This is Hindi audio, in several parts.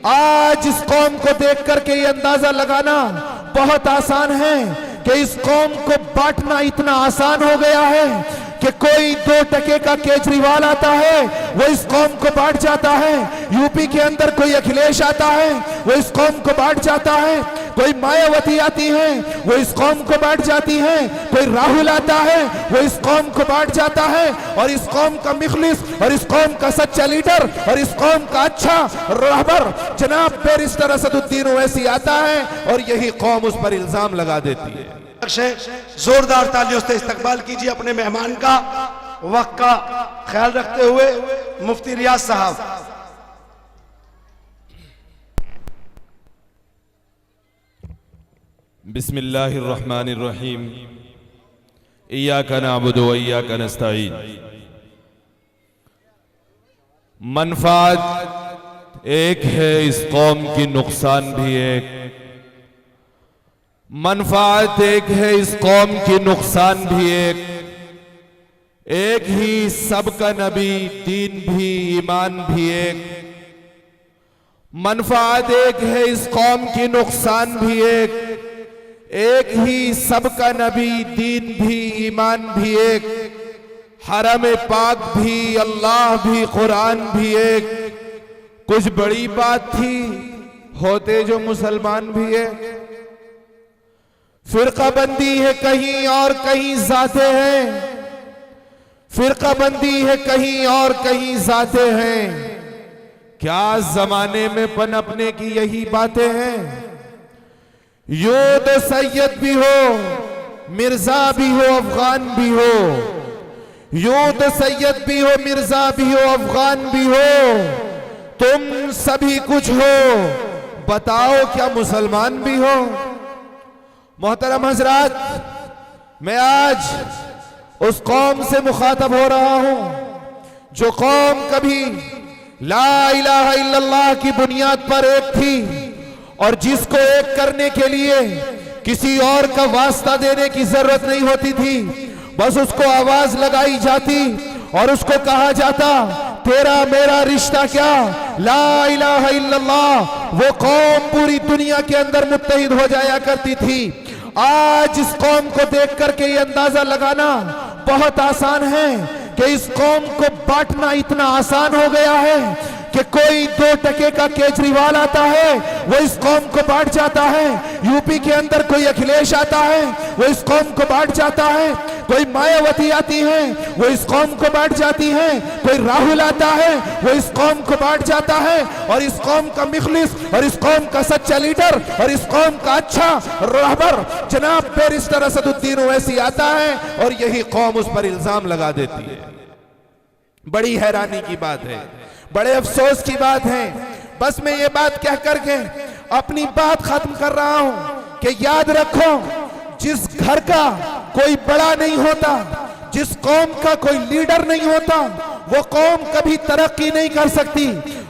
आज इस कौम को देख करके ये अंदाजा लगाना बहुत आसान है कि इस कौम को बांटना इतना आसान हो गया है कि कोई 2 टके का केजरीवाल आता है वो इस कौम को बांट जाता है। यूपी के अंदर कोई अखिलेश आता है वो इस कौम को बांट जाता है। कोई मायावती आती है वो इस कौम को बांट जाती है। कोई राहुल आता है वो इस कौम को बांट जाता है। और इस कौम का मुखलिस और इस कौम का सच्चा लीडर और इस कौम का अच्छा रहबर जनाब बैरिस्टर असदुद्दीन ओवैसी आता है और यही कौम उस पर इल्जाम लगा देती है। जोरदार तालियों से इस्तकबाल कीजिए अपने मेहमान का। वक्त का ख्याल रखते हुए मुफ्ती रियाज साहब। बिस्मिल्लाहिर्रहमानिर्रहीम। इय्याका नअबुदु व इय्याका नस्तईन। मनफात एक है, इस कौम की नुकसान भी एक। मनफात एक है, इस कौम की नुकसान भी एक ही सबका नबी, दीन भी ईमान भी एक। मनफात एक है, इस कौम की नुकसान भी एक ही सबका नबी, दीन भी ईमान भी एक। हरम पाक भी, अल्लाह भी, कुरान भी एक। कुछ बड़ी बात थी, होते जो मुसलमान भी है। फिरका बंदी है कहीं और कहीं जाते हैं। फिरका बंदी है कहीं और कहीं जाते हैं। क्या जमाने में पनपने की यही बातें हैं? यूं तो सैयद भी हो, मिर्जा भी हो, अफगान भी हो। यूं तो सैयद भी हो, मिर्जा भी हो, अफगान भी हो। तुम सभी कुछ हो, बताओ क्या मुसलमान भी हो? मोहतरम हजरात, मैं आज उस कौम से मुखातब हो रहा हूं जो कौम कभी ला इलाहा इल्लल्लाह की बुनियाद पर एक थी और जिसको एक करने के लिए किसी और का वास्ता देने की जरूरत नहीं होती थी। बस उसको आवाज लगाई जाती और उसको कहा जाता तेरा मेरा रिश्ता क्या, ला इलाहा इल्लल्लाह। वो कौम पूरी दुनिया के अंदर मुत्तहिद हो जाया करती थी। आज इस कौम को देख करके ये अंदाजा लगाना बहुत आसान है कि इस कौम को बांटना इतना आसान हो गया है कि कोई 2 टके का केजरीवाल आता है वो इस कौम को बांट जाता है। यूपी के अंदर कोई अखिलेश आता है वो इस कौम को बांट जाता है। कोई मायावती आती है वो इस कौम को बांट जाती है। कोई राहुल आता है वो इस कौम को बांट जाता है। और इस कौम का मुखलिस और इस कौम का सच्चा लीडर और इस कौम का अच्छा रहबर जनाब बैरिस्टर असदुद्दीन ओवैसी आता है और यही कौम उस पर इल्जाम लगा देती है। बड़ी हैरानी की बात है, बड़े अफसोस की बात है। बस मैं ये बात कह करके अपनी बात खत्म कर रहा हूं कि याद रखो, जिस घर का कोई बड़ा नहीं होता, जिस कौम का कोई लीडर नहीं होता, वो कौम कभी तरक्की नहीं कर सकती।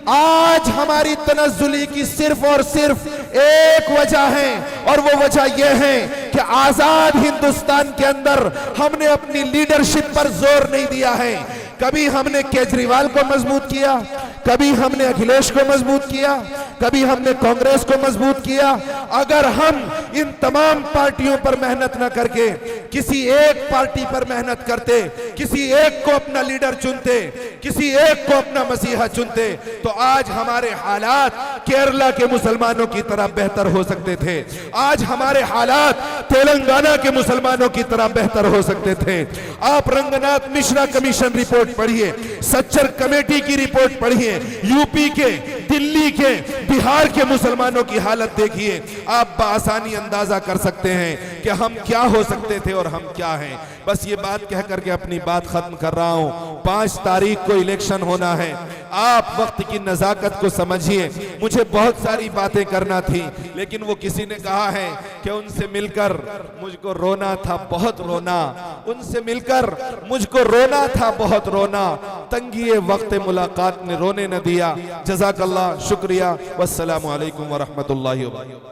आज हमारी तनज़्ज़ुली की सिर्फ और सिर्फ एक वजह है और वो वजह यह है कि आजाद हिंदुस्तान के अंदर हमने अपनी लीडरशिप पर जोर नहीं दिया है। कभी हमने केजरीवाल को मजबूत किया, कभी हमने अखिलेश को मजबूत किया, कभी हमने कांग्रेस को मजबूत किया। अगर हम इन तमाम पार्टियों पर मेहनत न करके किसी एक पार्टी पर मेहनत करते, किसी एक को अपना लीडर चुनते, किसी एक को अपना मसीहा चुनते, तो आज हमारे हालात केरला के मुसलमानों की तरह बेहतर हो सकते थे। आज हमारे हालात तेलंगाना के मुसलमानों की तरह बेहतर हो सकते थे। आप रंगनाथ मिश्रा कमीशन रिपोर्ट पढ़िए, सच्चर कमेटी की रिपोर्ट पढ़िए, यूपी के, दिल्ली के, बिहार के मुसलमानों की हालत देखिए। आप बआसानी अंदाजा कर सकते हैं कि हम क्या हो सकते थे और हम क्या हैं। बस ये बात कह करके अपनी बात खत्म कर रहा हूं। 5 तारीख को इलेक्शन होना है। आप वक्त की नजाकत को समझिए। मुझे बहुत सारी बातें करना थी, लेकिन वो किसी ने कहा है कि उनसे मिलकर मुझको रोना था, बहुत रोना। उनसे मिलकर मुझको रोना था, बहुत रोना। तंगी वक्त मुलाकात ने रोने न दिया। जज़ाकल्लाह, शुक्रिया, वस्सलामु अलैकुम व रहमतुल्लाहि व बरकातहू।